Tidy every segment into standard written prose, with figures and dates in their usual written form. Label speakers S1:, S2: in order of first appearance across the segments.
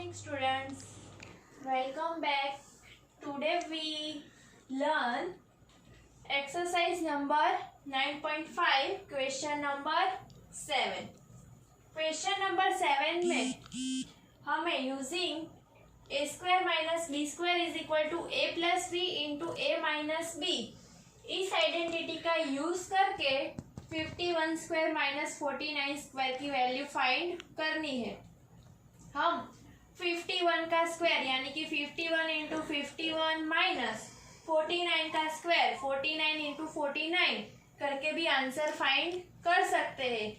S1: morning students, welcome back. Today we learn exercise number 9.5 question number 7. Question number 7 में हमें using a square minus b square is equal to a plus b into a minus b इस identity का use करके 51 square minus 49 square की value find करनी है। हम 51 का स्क्वायर यानी कि 51 इंटू 51 माइनस 49 का स्क्वायर 49 इंटू 49 करके भी आंसर फाइंड कर सकते हैं,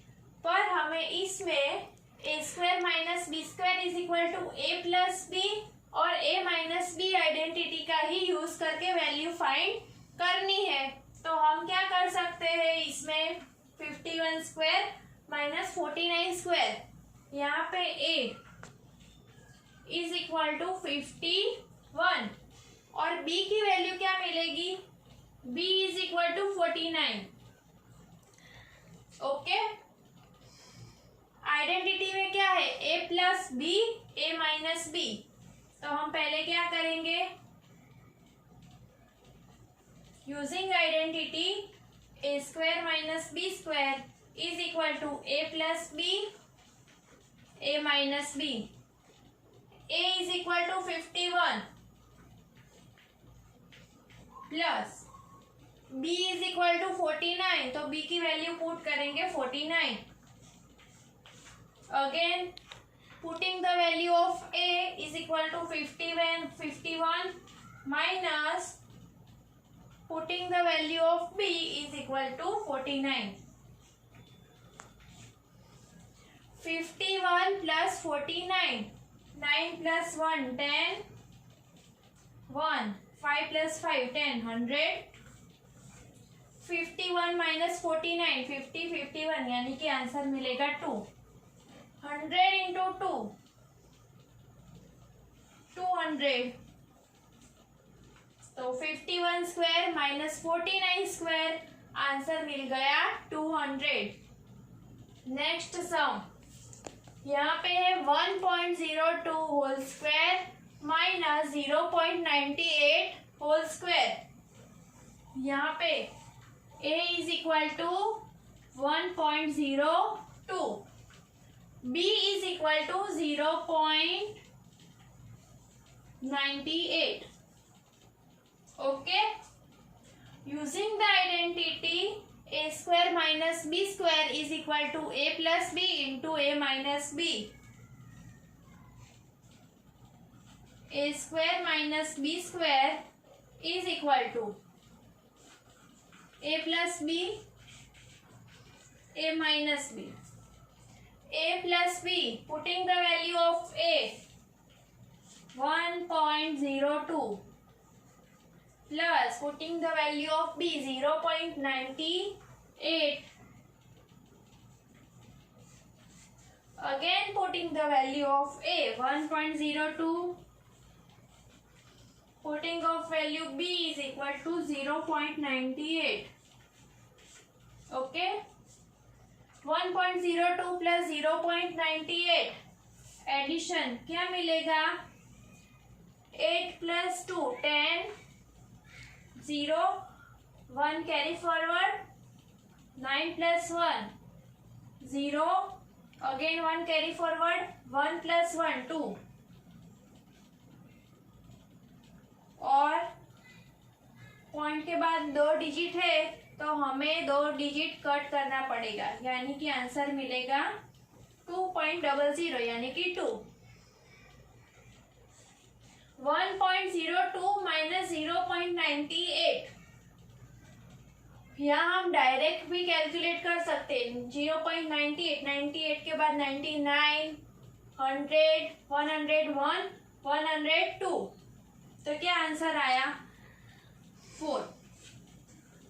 S1: पर हमें इसमें a square minus b square is equal to a plus b और ए माइनस बी आइडेंटिटी का ही यूज करके वैल्यू फाइंड करनी है। तो हम क्या कर सकते हैं, इसमें 51 स्क्वायर माइनस 49 स्क्वायर, यहाँ पे ए इज इक्वल टू 51 और b की वैल्यू क्या मिलेगी, b is equal to 49। Okay, identity में क्या है, a plus b a minus b. तो हम पहले क्या करेंगे, using identity a square minus b square is equal to a plus b a minus b. a is equal to 51 plus b is equal to 49, तो b की value put करेंगे 49। Again putting the value of a is equal to 51 minus putting the value of b is equal to 49। 51 plus 49, 9 plus 1 10, 1 5 plus 5 10 100। 51 minus 49 50 51 यानी कि answer मिलेगा 2। 100 into 2 200, तो 51 square minus 49 square answer मिल गया 200। Next sum यहाँ पे है 1.02 whole square minus 0.98 whole square. यहाँ पे a is equal to 1.02, b is equal to 0.98। Okay, using the identity a square minus b square is equal to a plus b into a minus b। a square minus b square is equal to a plus b a minus b। a plus b, putting the value of a 1.02 plus putting the value of b 0.98, again putting the value of a 1.02, putting of value b is equal to 0.98। okay, 1.02 plus 0.98 addition क्या मिलेगा, 8 plus 2 10, 0 1 carry forward, 9 plus 1 0, again 1 carry forward, 1 plus 1 2, और point के बाद 2 digit है तो हमें 2 digit cut करना पड़ेगा, यानी कि आंसर मिलेगा 2.00 यानी कि 2। 1.02 माइनस 0.98, यहाँ हम डायरेक्ट भी कैलकुलेट कर सकते हैं। 0.98, 98 के बाद 99, 100, 101, 102, तो क्या आंसर आया 4।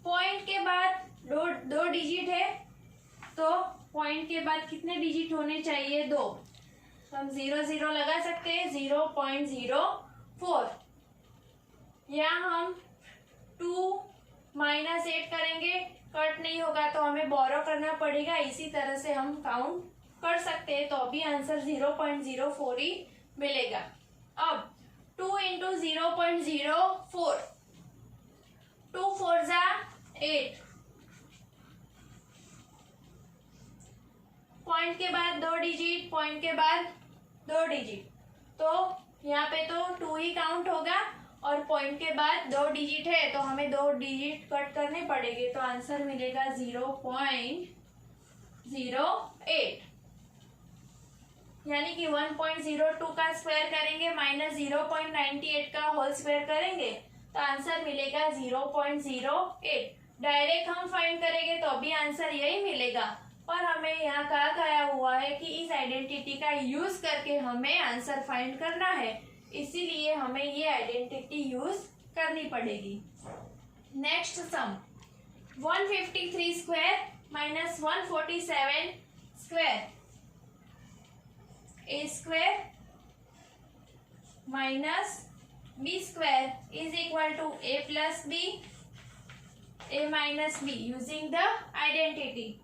S1: पॉइंट के बाद दो डिजिट है, तो पॉइंट के बाद कितने डिजिट होने चाहिए, 2, तो हम 0 0 लगा सकते हैं, 0.04। यहाँ हम 2 माइनस 8 करेंगे, कट नहीं होगा तो हमें बोरो करना पड़ेगा, इसी तरह से हम काउंट कर सकते हैं, तो अभी आंसर 0.04 ही मिलेगा। अब 2 इंटू 0.04, 2 4 जा 8, पॉइंट के बाद 2 डिजिट, पॉइंट के बाद 2 डिजिट, तो यहाँ पे तो 2 ही काउंट होगा और पॉइंट के बाद 2 डिजिट है तो हमें 2 डिजिट कट करने पड़ेंगे, तो आंसर मिलेगा 0.08, यानी कि 1.02 का स्क्वायर करेंगे माइनस 0.98 का होल स्क्वायर करेंगे तो आंसर मिलेगा 0.08। डायरेक्ट हम फाइंड करेंगे तो भी आंसर यही मिलेगा, पर हमें यहाँ कहा गया हुआ है कि इस आइडेंटिटी का यूज करके हमें आंसर फाइंड करना है, इसीलिए हमें ये आइडेंटिटी यूज करनी पड़ेगी। Next sum, 153 square minus 147 square, a square minus b square is equal to a plus b, a minus b, using the identity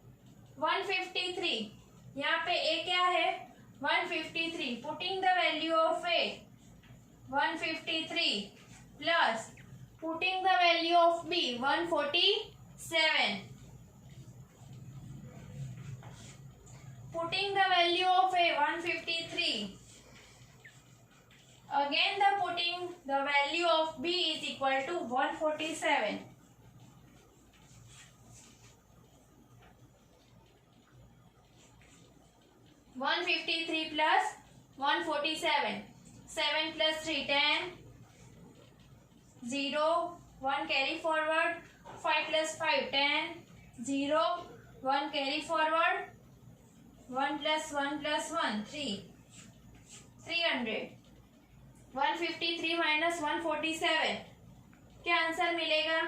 S1: 153, यहाँ पे ए क्या है 153, putting the value of a 153 plus putting the value of b 147, putting the value of a 153, again the putting the value of b is equal to 147, 153 plus 147, 7 plus 3 10, 0 1 carry forward, 5 plus 5 10, 0 1 carry forward, 1 plus 1 plus 1 3, 300, 153 minus 147, क्या answer मिलेगा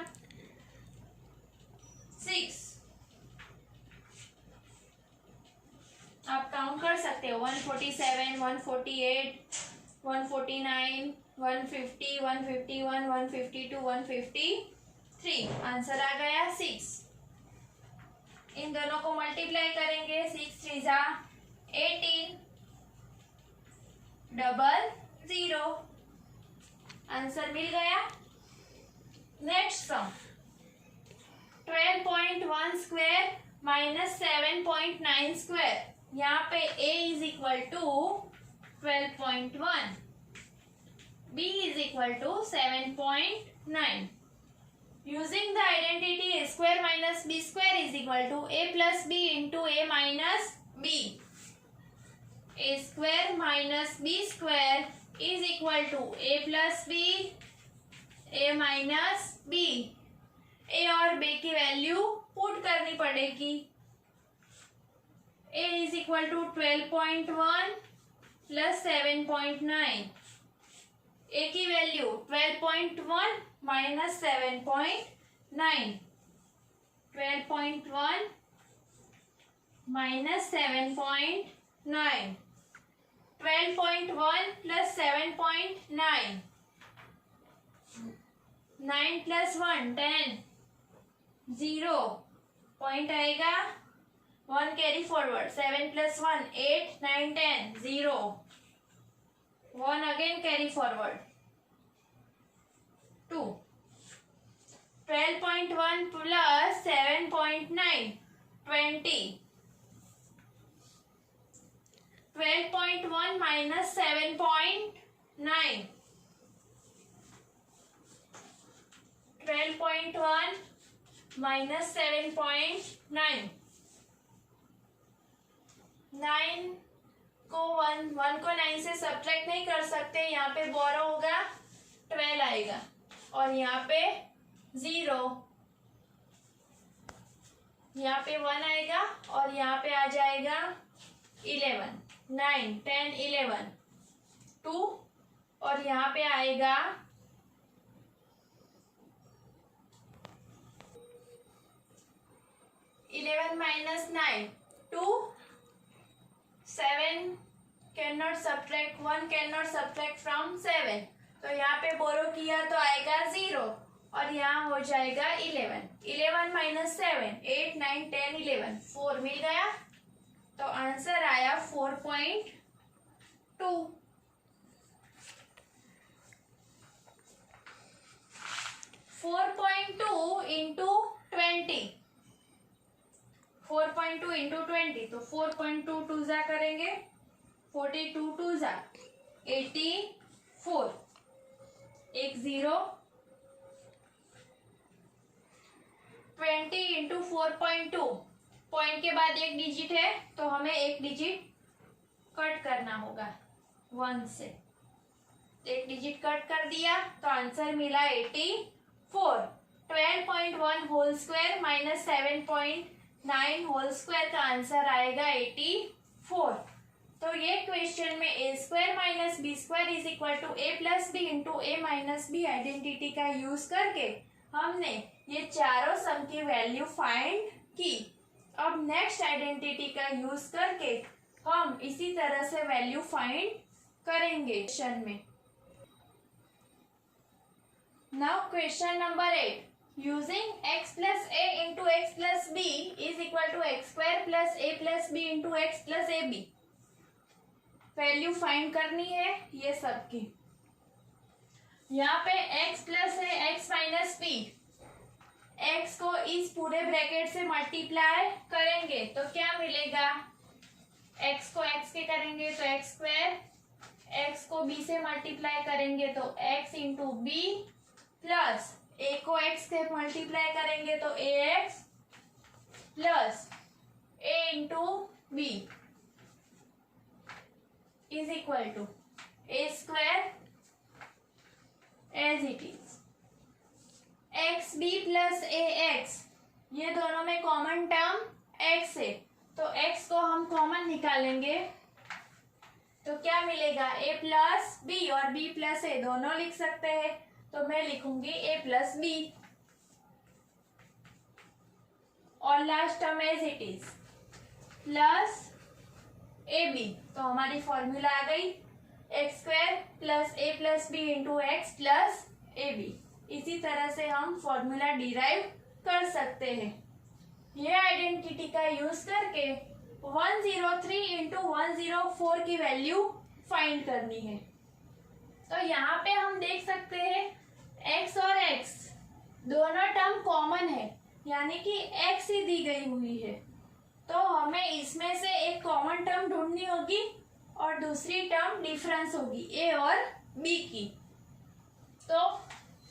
S1: 6। आप count कर सकते हो 147, 148, 149, 150, 151, 152, 153, answer आ गया 6। इन दोनों को multiply करेंगे, 6 3 जा 18, 00, आंसर मिल गया। Next sum, 12.1 square minus 7.9 square, यहाँ पे a is equal to 12.1, b is equal to 7.9, using the identity a square minus b square is equal to a plus b into a minus b, a square minus b square is equal to a plus b, a minus b, a और b की value put करनी पड़ेगी, a is equal to 12.1 plus 7.9, a की value 12.1 minus 7.9, 12.1 minus 7.9, 12.1 plus 7.9, 9 plus 1 10, 0 point आएगा, 1 carry forward, 7 plus 1 8, 9 10, 0, 1 again carry forward 2, 12.1 plus 7.9 20, 12.1 minus 7.9, 12.1 minus 7.9, 9 को 1 को 9 से subtract नहीं कर सकते, यहाँ पे बोरो होगा 12 आएगा और यहाँ पे 0, यहाँ पे 1 आएगा और यहाँ पे आ जाएगा 11, 9 10 11 2 और यहाँ पे आएगा 11 minus 9 2, 7 cannot subtract, 1 cannot subtract from 7, तो यहाँ पे बोरो किया तो आएगा 0 और यहाँ हो जाएगा 11, 11 minus 7 8 9 10 11 4 मिल गया, तो आंसर आया 4.2। इंटू 20 तो 4.2 टू जा करेंगे 42 टू जा 84 एक 0 20 इंटू 4.2 पॉइंट के बाद एक डिजिट है तो हमें एक डिजिट कट करना होगा 1 से। एक डिजिट कट कर दिया तो आंसर मिला 84। 12.1 whole square minus 7.9 whole square का आंसर आएगा 84। तो ये क्वेश्चन में a square minus b square is equal to a plus b into a minus b identity का यूज करके हमने ये चारों सम की वैल्यू फाइंड की। अब नेक्स्ट आइडेंटिटी का यूज करके हम इसी तरह से वैल्यू फाइंड करेंगे क्वेश्चन में। Now question number 8 using x plus a into x plus b is equal to x square plus a plus b into x plus ab। Value find करनी है ये सब की। यहाँ पे x प्लस है x माइनस b, x को इस पूरे ब्रैकेट से मल्टीप्लाई करेंगे तो क्या मिलेगा, x को x के करेंगे तो x स्क्वायर, x को b से मल्टीप्लाई करेंगे तो x into b plus a को x से मल्टीप्लाई करेंगे तो ax plus a into b is equal to a square as it is x b plus a x, ये दोनों में कॉमन टर्म x है तो x को हम कॉमन निकालेंगे तो क्या मिलेगा a प्लस बी और b प्लस ए दोनों लिख सकते हैं तो मैं लिखूंगी a प्लस बी और last term as it is plus a b. तो हमारी फॉर्मूला आ गई x square plus a plus b into x plus a b. इसी तरह से हम फॉर्मूला डिराइव कर सकते हैं। ये आइडेंटिटी का यूज करके 103 इंटू 104 की वैल्यू फाइंड करनी है। तो यहाँ पे हम देख सकते हैं x और x दोनों टर्म कॉमन है यानी कि x ही दी गई हुई है तो हमें इसमें से एक कॉमन टर्म ढूंढनी होगी और दूसरी टर्म डिफरेंस होगी a और b की। तो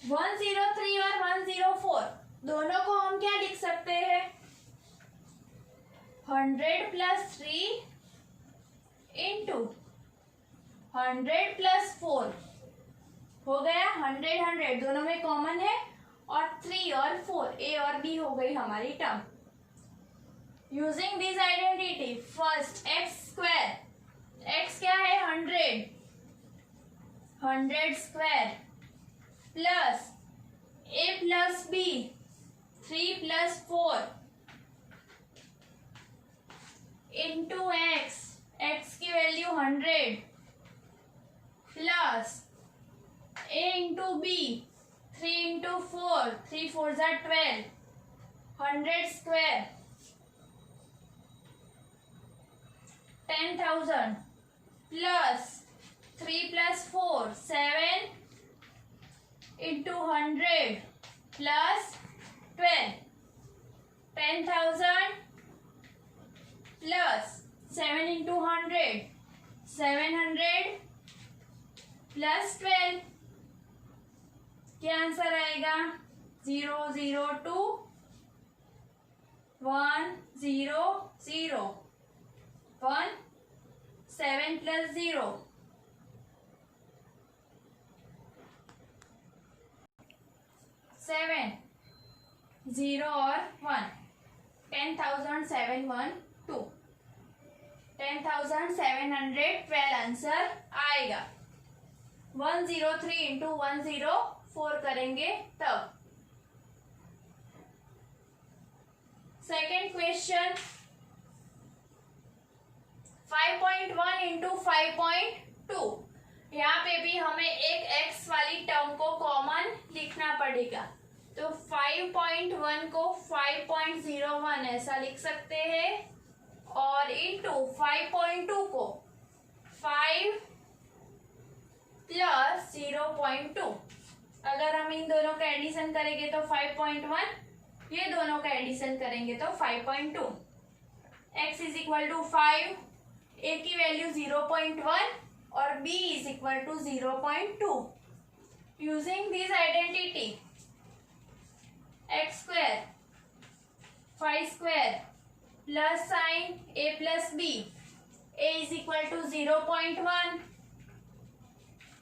S1: 103 और 104 दोनों को हम क्या लिख सकते हैं, 100 प्लस 3 इंटू 100 प्लस 4 हो गया 100 100 दोनों में कॉमन है और 3 और 4 a और b हो गई हमारी टर्म। Using this identity first x square, x क्या है 100 square plus a plus b 3 plus 4 into x की वैल्यू 100 plus a into b 3 into 4 3 4 जा 12 100 square 10,000 plus 3 plus 4 7 into 100 plus 12 10,000 plus 7 into 100 700 plus 12 क्या आंसर आएगा 002 1 0 0 1 7 प्लस 0 7 0 और 1 10,712 10,712 आंसर आएगा। 103 into 104 करेंगे तब। सेकेंड क्वेश्चन 5.1 इंटू 5.2, यहाँ पे भी हमें एक x वाली टर्म को कॉमन लिखना पड़ेगा तो 5.1 को 5.01 ऐसा लिख सकते हैं और इंटू 5.2 को 5 प्लस 0.2। अगर हम इन दोनों का एडिशन करेंगे तो 5.1, ये दोनों का एडिशन करेंगे तो 5.2। x is equal to 5, a की वैल्यू 0.1 और b is equal to 0.2. Using this identity x square 5 square plus sign a plus b, a is equal to 0.1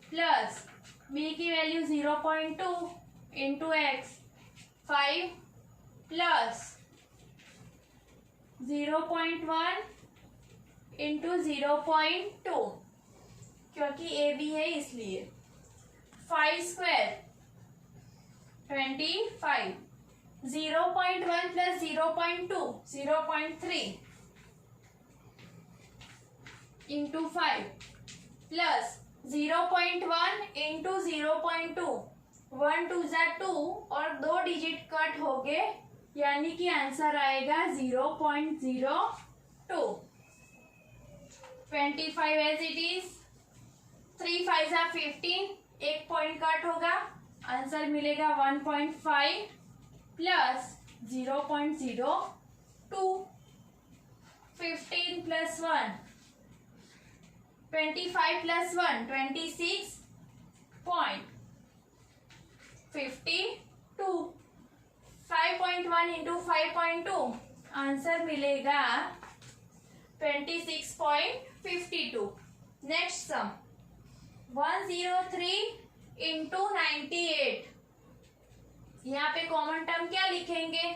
S1: plus b की वैल्यू 0.2 इंटू एक्स 5 प्लस 0.1 इंटू 0.2 क्योंकि a b है इसलिए 5 square 25, 0.1 plus 0.2 0.3 into 5 plus 0.1 into 0.2, 1 2 जा 2 और 2 digit cut हो गए यानी कि आंसर आएगा 0.02. 25 एज इट इज, 3 5 जा 15, एक पॉइंट कट होगा, आंसर मिलेगा 1.5 plus 0.02. 15 plus 1, 25 plus 1 26.52. 5.1 into 5.2 answer मिलेगा 26.52. Next sum 103 into 98. यहाँ पे कॉमन टर्म क्या लिखेंगे?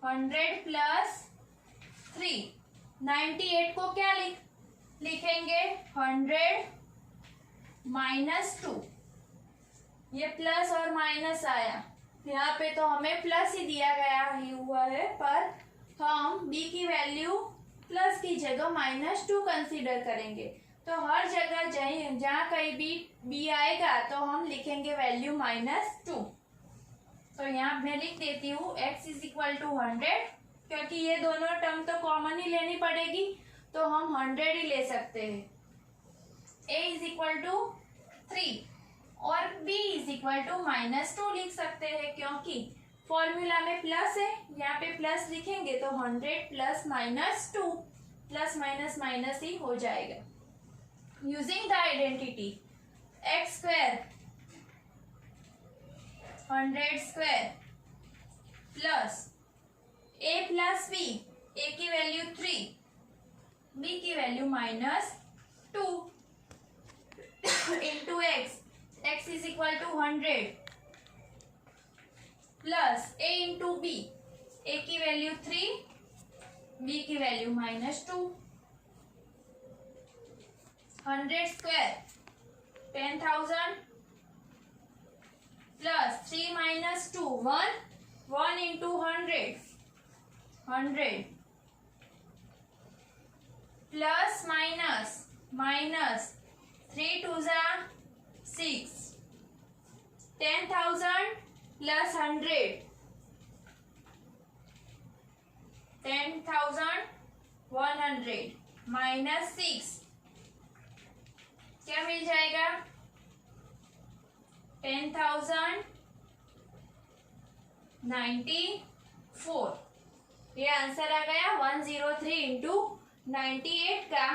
S1: 100 प्लस 3. 98 को क्या लिखेंगे? 100 माइनस 2. ये प्लस और माइनस आया, यहाँ पे तो हमें प्लस ही दिया गया ही हुआ है, पर हम b की वैल्यू प्लस की जगह -2 कंसीडर करेंगे. तो हर जगह जहाँ कहीं भी b आएगा तो हम लिखेंगे वैल्यू -2. तो यहाँ मैं लिख देती हूँ x इज इक्वल टू 100, क्योंकि ये दोनों टर्म तो कॉमन ही लेनी पड़ेगी तो हम 100 ही ले सकते हैं. a इज इक्वल टू 3 और b इज इक्वल टू -2 लिख सकते हैं क्योंकि फॉर्मूला में प्लस है, यहाँ पे प्लस लिखेंगे तो 100 प्लस -2 प्लस माइनस माइनस ही हो जाएगा. Using the identity x square 100 square plus a plus b, a की वैल्यू 3, b की वैल्यू -2 into x, x is equal to 100 plus a into b, a की वैल्यू 3, b की वैल्यू -2. 100 square 10,000 plus 3 minus 2 1, 1 into 100 plus minus 3 2 जा 6. 10,000 प्लस 100 10,100 माइनस 6 क्या मिल जाएगा? 10,094. ये आंसर आ गया 103 इंटू 98 का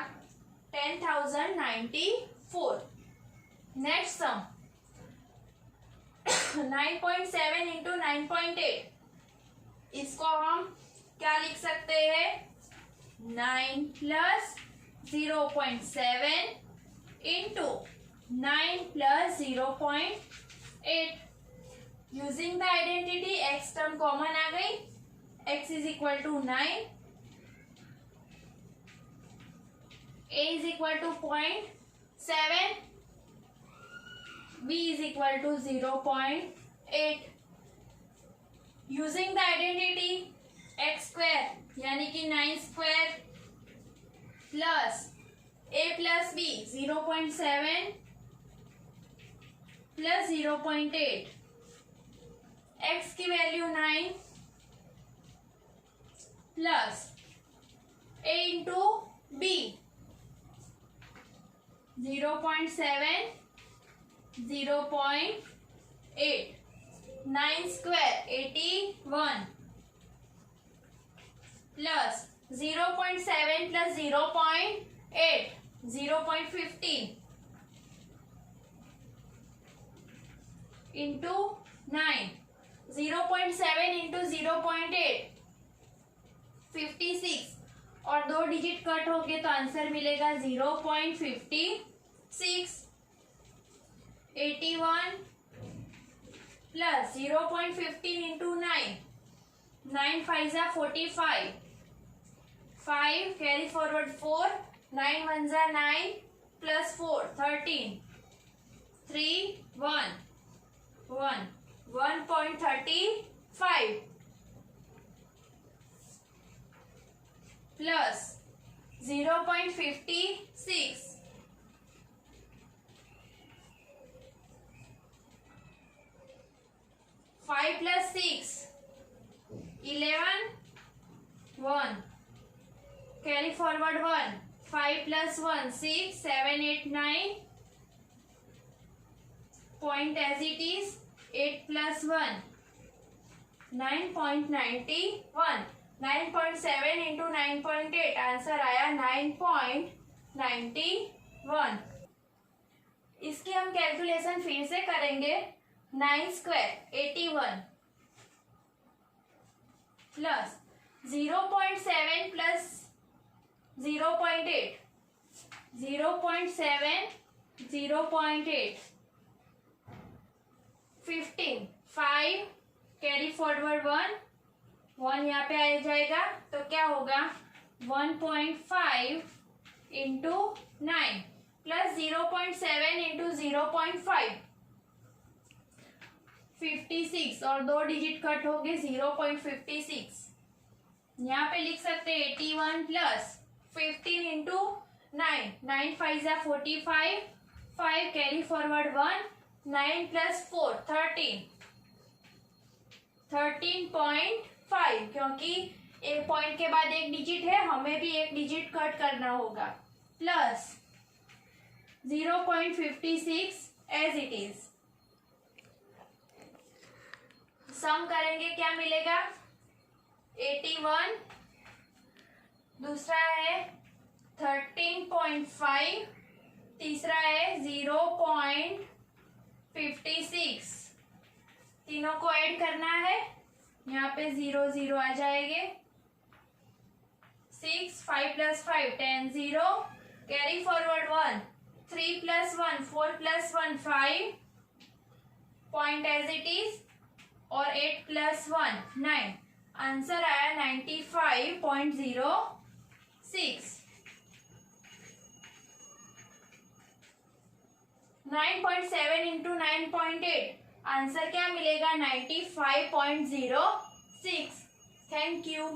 S1: 10,094. Next sum 9.7 into 9.8. इसको हम क्या लिख सकते हैं? 9 plus 0.7 into 9 plus 0.8. Using the identity x term common आ गई, x is equal to 9, a is equal to 0.7, b is equal to 0.8. Using the identity x square यानी कि 9 square plus a plus b 0.7 plus 0.8. x की value 9 plus a into b 0.7 0.8. 9 square 81 plus 0.7 plus 0.8 0.15 into 9 0.7 into 0.8 56 और 2 digit cut हो गए तो answer मिलेगा 0.56 81 plus 0.15 into 9 9 5 जा 45 5 carry forward 4 9 1 जा 9 plus 4 13 3 1 1.35 plus 0.56 5 plus 6 11 1 carry forward 1 5 plus 1 6 7 8 9 point as it is 8 plus 1 9.91 9.7 into 9.8 answer आया 9.91। इसकी हम कैलकुलेशन फिर से करेंगे। 9 square 81 plus 0.7 plus 0.8 0.7 0.8 15 5 carry forward 1 यहाँ पे आ जाएगा तो क्या होगा 1.5 इंटू 9 प्लस 0.7 इंटू 0.5 56 और 2 डिजिट कट हो गए 0.56 यहाँ पे लिख सकते हैं 81 प्लस 15 इंटू 9 9 5 जा 45 5 कैरी फॉरवर्ड 1 9 प्लस 4 13.5 क्योंकि एक पॉइंट के बाद एक डिजिट है हमें भी एक डिजिट कट करना होगा प्लस 0.56 एज इट इज। सम करेंगे क्या मिलेगा 81 दूसरा है 13.5 तीसरा है 0.56 तीनों को ऐड करना है यहाँ पे 0 0 आ जाएंगे 6 5 plus 5 10 0 carry forward 1 3 plus 1 4 plus 1 5 point as it is और 8 plus 1 9 आंसर आया 95.06 9.7 इंटू 9.8 आंसर क्या मिलेगा 95.06। Thank you.